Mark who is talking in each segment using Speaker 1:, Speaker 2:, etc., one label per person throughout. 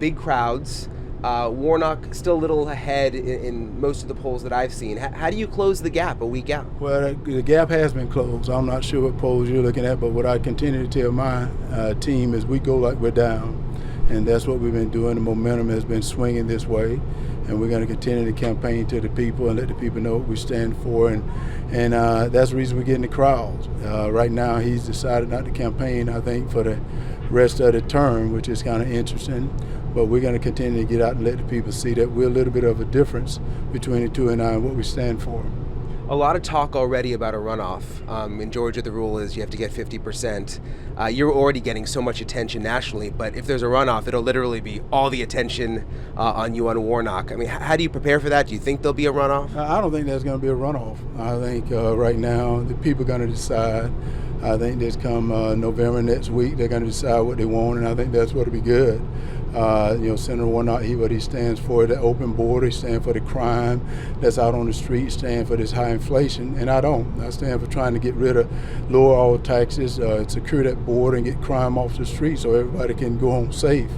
Speaker 1: big crowds. Warnock still a little ahead in most of the polls that I've seen. How do you close the gap a week out?
Speaker 2: Well, the gap has been closed. I'm not sure what polls you're looking at, but what I continue to tell my team is we go like we're down. And that's what we've been doing. The momentum has been swinging this way. And we're going to continue to campaign to the people and let the people know what we stand for. And that's the reason we're getting the crowds. Right now, he's decided not to campaign, I think, for the rest of the term, which is kind of interesting. But we're going to continue to get out and let the people see that we're a little bit of a difference between the two and I and what we stand for.
Speaker 1: A lot of talk already about a runoff. In Georgia, the rule is you have to get 50%. You're already getting so much attention nationally, but if there's a runoff, it'll literally be all the attention on you on Warnock. I mean, how do you prepare for that? Do you think there'll be a runoff?
Speaker 2: I don't think there's going to be a runoff. I think right now the people are going to decide. I think this come November next week, they're going to decide what they want, and I think that's what'll be good. Senator Warnock, what he stands for, the open border, he stands for the crime that's out on the street, stand for this high inflation, and I don't. I stand for trying to get rid of, lower all taxes, secure that border and get crime off the street so everybody can go home safe.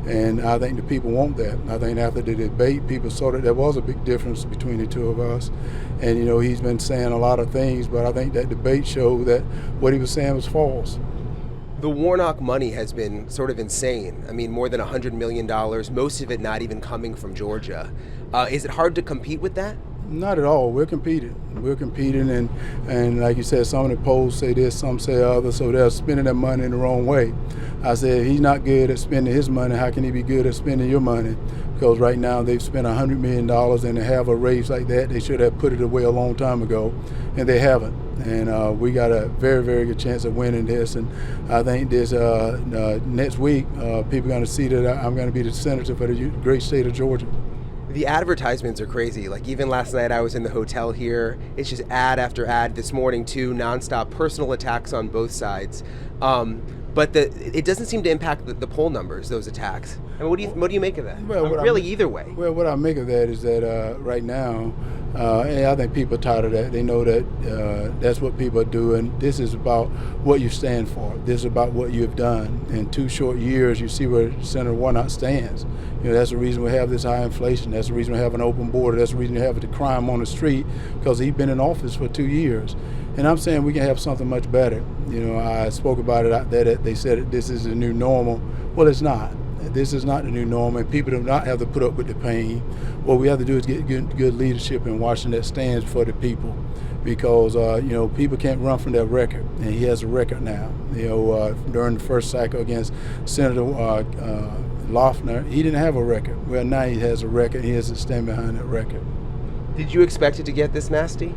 Speaker 2: And I think the people want that. I think after the debate, people saw that there was a big difference between the two of us. And, he's been saying a lot of things, but I think that debate showed that what he was saying was false.
Speaker 1: The Warnock money has been sort of insane. I mean, more than $100 million, most of it not even coming from Georgia. Is it hard to compete with that?
Speaker 2: Not at all. We're competing. And like you said, some of the polls say this, some say other, so they're spending their money in the wrong way. I said, he's not good at spending his money. How can he be good at spending your money? Because right now they've spent $100 million, and to have a race like that, they should have put it away a long time ago, and they haven't. And we got a very, very good chance of winning this. And I think this next week, people are going to see that I'm going to be the senator for the great state of Georgia.
Speaker 1: The advertisements are crazy. Like even last night I was in the hotel here. It's just ad after ad. This morning too, nonstop personal attacks on both sides. But it doesn't seem to impact the poll numbers, those attacks. I mean, what do you make of that? Well, really, either way.
Speaker 2: Well, what I make of that is that right now, and I think people are tired of that. They know that that's what people are doing. This is about what you stand for. This is about what you have done. In 2 short years, you see where Senator Warnock stands. That's the reason we have this high inflation. That's the reason we have an open border. That's the reason we have the crime on the street, because he's been in office for 2 years. And I'm saying we can have something much better. I spoke about it out there that they said that this is the new normal. Well, it's not. This is not the new normal, and people do not have to put up with the pain. What we have to do is get good leadership in Washington that stands for the people, because people can't run from their record, and he has a record now. During the first cycle against Senator Loeffner, he didn't have a record. Well, now he has a record. He has to stand behind that record.
Speaker 1: Did you expect it to get this nasty?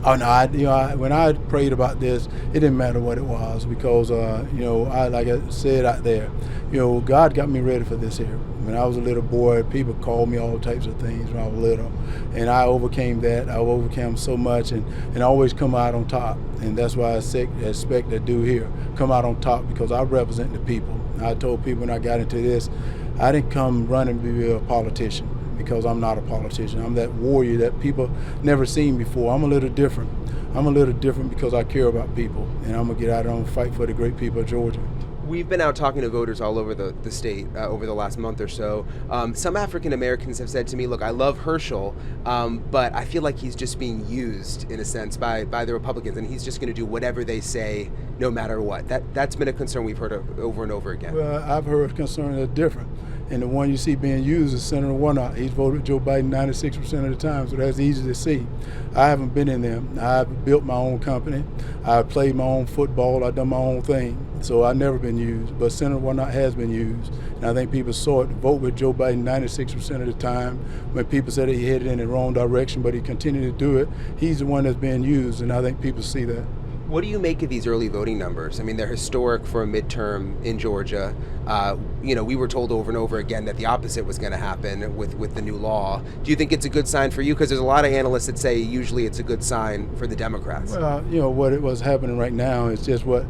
Speaker 2: Oh no! When I prayed about this, it didn't matter what it was, because like I said out there, God got me ready for this here. When I was a little boy, people called me all types of things when I was little, and I overcame that. I overcame so much, and always come out on top. And that's why I expect to do here, come out on top, because I represent the people. I told people when I got into this, I didn't come running to be a politician, because I'm not a politician. I'm that warrior that people never seen before. I'm a little different. I'm a little different because I care about people, and I'm gonna get out there and fight for the great people of Georgia.
Speaker 1: We've been out talking to voters all over the state over the last month or so. Some African Americans have said to me, look, I love Herschel, but I feel like he's just being used, in a sense, by the Republicans, and he's just going to do whatever they say no matter what. That's been a concern we've heard of over and over again.
Speaker 2: Well, I've heard concerns that are different. And the one you see being used is Senator Warnock. He's voted Joe Biden 96% of the time, so that's easy to see. I haven't been in there. I've built my own company. I've played my own football. I've done my own thing. So I've never been used. But Senator Warnock has been used. And I think people saw it. Vote with Joe Biden 96% of the time. When people said that he headed in the wrong direction, but he continued to do it, he's the one that's being used, and I think people see that.
Speaker 1: What do you make of these early voting numbers? I mean, they're historic for a midterm in Georgia. We were told over and over again that the opposite was going to happen with the new law. Do you think it's a good sign for you? Because there's a lot of analysts that say usually it's a good sign for the Democrats.
Speaker 2: Well, what's happening right now is just what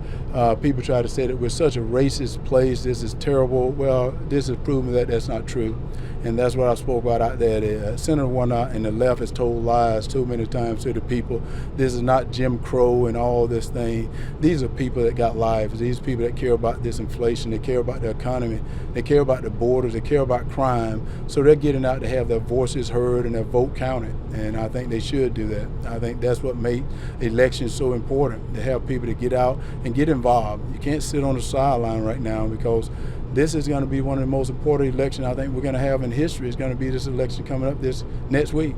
Speaker 2: people try to say, that we're such a racist place. This is terrible. Well, this is proven that that's not true. And that's what I spoke about out there. Senator Warnock and the left has told lies too many times to the people. This is not Jim Crow and all this thing. These are people that got lives. These people that care about this inflation. They care about the economy. They care about the borders. They care about crime. So they're getting out to have their voices heard and their vote counted. And I think they should do that. I think that's what makes elections so important, to have people to get out and get involved. You can't sit on the sideline right now, because this is going to be one of the most important elections I think we're going to have in history. It's going to be this election coming up this next week.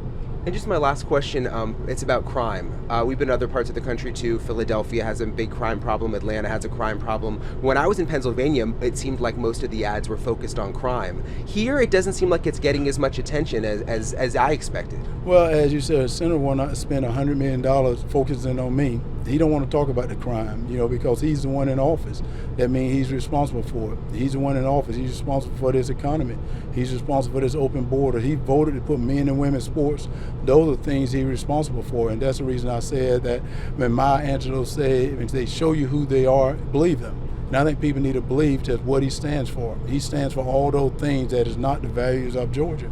Speaker 1: And just my last question, it's about crime. We've been in other parts of the country too. Philadelphia has a big crime problem. Atlanta has a crime problem. When I was in Pennsylvania, it seemed like most of the ads were focused on crime. Here, it doesn't seem like it's getting as much attention as I expected.
Speaker 2: Well, as you said, the senator will not spend $100 million focusing on me. He don't want to talk about the crime, because he's the one in office. That means he's responsible for it. He's the one in office. He's responsible for this economy. He's responsible for this open border. He voted to put men and women in sports. Those are things he's responsible for, and that's the reason I said that when Maya Angelou said, if they show you who they are, believe them. And I think people need to believe just what he stands for. He stands for all those things that is not the values of Georgia.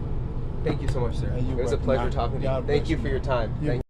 Speaker 1: Thank you so much, sir. It was a pleasure talking to you.
Speaker 2: God
Speaker 1: Thank
Speaker 2: bless
Speaker 1: you for your time.
Speaker 2: You.